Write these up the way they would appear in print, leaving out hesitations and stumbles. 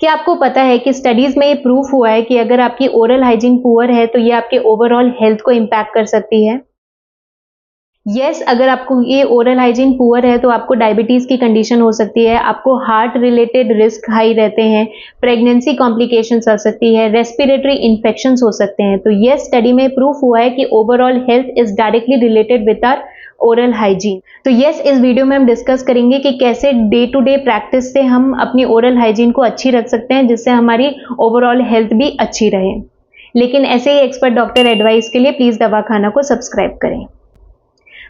क्या आपको पता है कि स्टडीज में ये प्रूफ हुआ है कि अगर आपकी ओरल हाइजीन पुअर है तो ये आपके ओवरऑल हेल्थ को इम्पैक्ट कर सकती है। अगर आपको ये ओरल हाइजीन पुअर है तो आपको डायबिटीज की कंडीशन हो सकती है, आपको हार्ट रिलेटेड रिस्क हाई रहते हैं, प्रेगनेंसी कॉम्प्लिकेशंस आ सकती है, रेस्पिरेटरी इन्फेक्शंस हो सकते हैं। तो ये स्टडी में प्रूफ हुआ है कि overall health is directly related with our oral hygiene. तो इस वीडियो में हम डिस्कस करेंगे कि कैसे डे टू डे प्रैक्टिस से हम अपनी ओरल हाइजीन को अच्छी रख सकते हैं, जिससे हमारी ओवरऑल हेल्थ भी अच्छी रहे। लेकिन ऐसे ही एक्सपर्ट डॉक्टर एडवाइस के लिए प्लीज दवाखाना को सब्सक्राइब करें।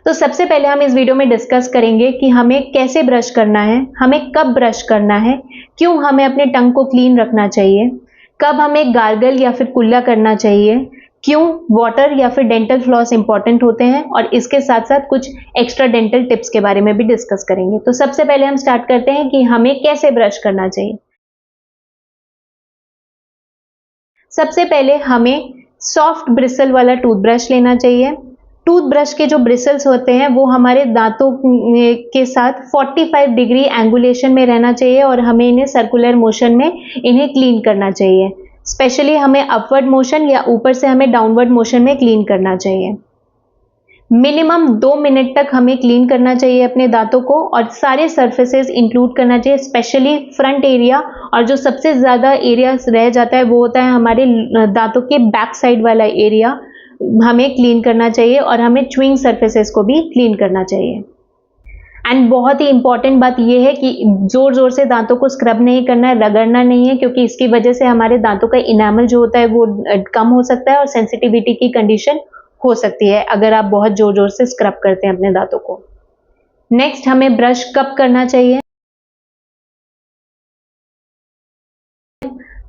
तो सबसे पहले हम इस वीडियो में डिस्कस करेंगे कि हमें कैसे ब्रश करना है, हमें कब ब्रश करना है, क्यों हमें अपने टंग को क्लीन रखना चाहिए, कब हमें गार्गल या फिर कुल्ला करना चाहिए, क्यों वाटर या फिर डेंटल फ्लॉस इंपॉर्टेंट होते हैं, और इसके साथ साथ कुछ एक्स्ट्रा डेंटल टिप्स के बारे में भी डिस्कस करेंगे। तो सबसे पहले हम स्टार्ट करते हैं कि हमें कैसे ब्रश करना चाहिए। सबसे पहले हमें सॉफ्ट ब्रिसल वाला टूथब्रश लेना चाहिए। टूथब्रश के जो ब्रिसल्स होते हैं वो हमारे दांतों के साथ 45 डिग्री एंगुलेशन में रहना चाहिए और हमें इन्हें सर्कुलर मोशन में इन्हें क्लीन करना चाहिए। स्पेशली हमें अपवर्ड मोशन या ऊपर से हमें डाउनवर्ड मोशन में क्लीन करना चाहिए। मिनिमम 2 मिनट तक हमें क्लीन करना चाहिए अपने दांतों को, और सारे सर्फेसेस इंक्लूड करना चाहिए, स्पेशली फ्रंट एरिया। और जो सबसे ज़्यादा एरिया रह जाता है वो होता है हमारे दांतों के बैक साइड वाला एरिया, हमें क्लीन करना चाहिए, और हमें च्युइंग सर्फेसेस को भी क्लीन करना चाहिए। एंड बहुत ही इंपॉर्टेंट बात यह है कि जोर जोर से दांतों को स्क्रब नहीं करना है, रगड़ना नहीं है, क्योंकि इसकी वजह से हमारे दांतों का इनामल जो होता है वो कम हो सकता है और सेंसिटिविटी की कंडीशन हो सकती है अगर आप बहुत जोर जोर से स्क्रब करते हैं अपने दांतों को। नेक्स्ट, हमें ब्रश कब करना चाहिए।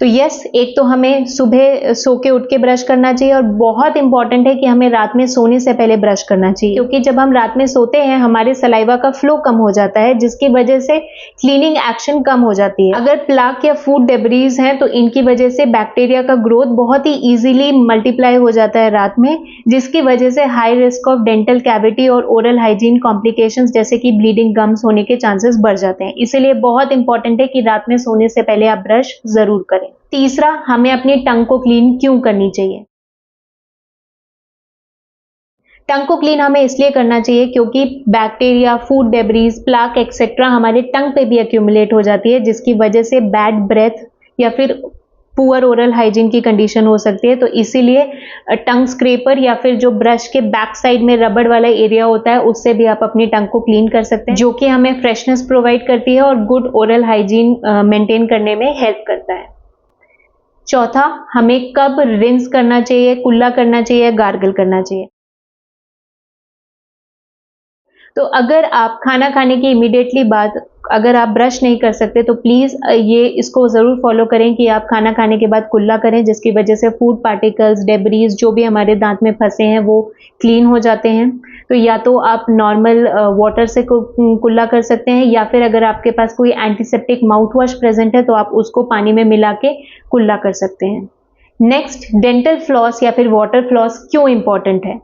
तो एक तो हमें सुबह सो के उठ के ब्रश करना चाहिए, और बहुत इंपॉर्टेंट है कि हमें रात में सोने से पहले ब्रश करना चाहिए, क्योंकि जब हम रात में सोते हैं हमारे सलाइवा का फ्लो कम हो जाता है, जिसकी वजह से क्लीनिंग एक्शन कम हो जाती है। अगर प्लाक या फूड डेब्रीज हैं तो इनकी वजह से बैक्टीरिया का ग्रोथ बहुत ही इजीली मल्टीप्लाई हो जाता है रात में, जिसकी वजह से high risk of dental cavity और ओरल हाइजीन कॉम्प्लिकेशंस जैसे कि ब्लीडिंग गम्स होने के चांसेस बढ़ जाते हैं। इसीलिए बहुत इंपॉर्टेंट है कि रात में सोने से पहले आप ब्रश जरूर करें। तीसरा, हमें अपनी टंग को क्लीन क्यों करनी चाहिए। टंग को क्लीन हमें इसलिए करना चाहिए क्योंकि bacteria, food debris, plaque etcetera हमारे टंग पे भी एक्यूमुलेट हो जाती है, जिसकी वजह से बैड ब्रेथ या फिर पुअर ओरल हाइजीन की कंडीशन हो सकती है। तो इसीलिए टंग स्क्रैपर या फिर जो ब्रश के बैक साइड में रबड़ वाला एरिया होता है उससे भी आप अपनी टंग को क्लीन कर सकते हैं, जो कि हमें फ्रेशनेस प्रोवाइड करती है और गुड ओरल हाइजीन मेंटेन करने में हेल्प करता है। चौथा, हमें कब रिंस करना चाहिए, कुल्ला करना चाहिए, गार्गल करना चाहिए। तो अगर आप खाना खाने की इमीडिएटली बाद अगर आप ब्रश नहीं कर सकते तो प्लीज़ इसको ज़रूर फॉलो करें कि आप खाना खाने के बाद कुल्ला करें, जिसकी वजह से फूड पार्टिकल्स, डेब्रीज जो भी हमारे दांत में फंसे हैं वो क्लीन हो जाते हैं। तो या तो आप नॉर्मल वाटर से कुल्ला कर सकते हैं, या फिर अगर आपके पास कोई एंटीसेप्टिक माउथ वॉश प्रेजेंट है तो आप उसको पानी में मिला के कुल्ला कर सकते हैं। नेक्स्ट, डेंटल फ्लॉस या फिर वाटर फ्लॉस क्यों इंपॉर्टेंट है।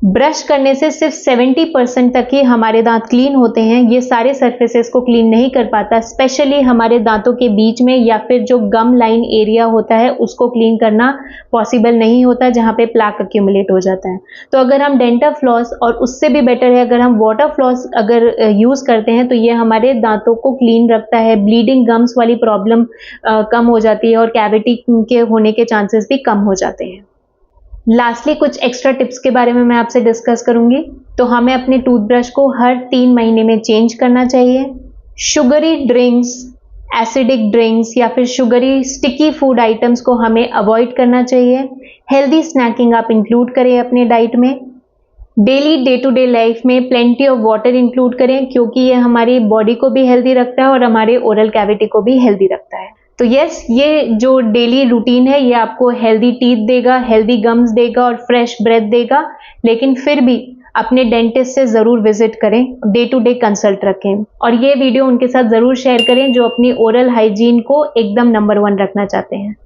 ब्रश करने से सिर्फ 70% तक ही हमारे दांत क्लीन होते हैं। ये सारे सरफेसेस को क्लीन नहीं कर पाता, स्पेशली हमारे दांतों के बीच में या फिर जो गम लाइन एरिया होता है उसको क्लीन करना पॉसिबल नहीं होता, जहां पे प्लाक एक्यूमुलेट हो जाता है। तो अगर हम डेंटल फ्लॉस, और उससे भी बेटर है अगर हम वाटर फ्लॉस अगर यूज करते हैं, तो ये हमारे दांतों को क्लीन रखता है, ब्लीडिंग गम्स वाली प्रॉब्लम कम हो जाती है और कैविटी के होने के चांसेस भी कम हो जाते हैं। लास्टली कुछ एक्स्ट्रा टिप्स के बारे में मैं आपसे डिस्कस करूंगी। तो हमें अपने टूथब्रश को हर 3 महीने में चेंज करना चाहिए। शुगरी ड्रिंक्स, एसिडिक ड्रिंक्स या फिर शुगरी स्टिकी फूड आइटम्स को हमें अवॉइड करना चाहिए। हेल्दी स्नैकिंग आप इंक्लूड करें अपने डाइट में। Daily day to day life में प्लेंटी ऑफ वाटर इंक्लूड करें, क्योंकि ये हमारी बॉडी को भी हेल्दी रखता है और हमारे ओरल कैविटी को भी हेल्दी रखता है। तो ये जो डेली रूटीन है ये आपको हेल्दी टीथ देगा, हेल्दी गम्स देगा और फ्रेश ब्रेथ देगा। लेकिन फिर भी अपने डेंटिस्ट से जरूर विजिट करें, डे टू डे कंसल्ट रखें, और ये वीडियो उनके साथ जरूर शेयर करें जो अपनी ओरल हाइजीन को एकदम नंबर 1 रखना चाहते हैं।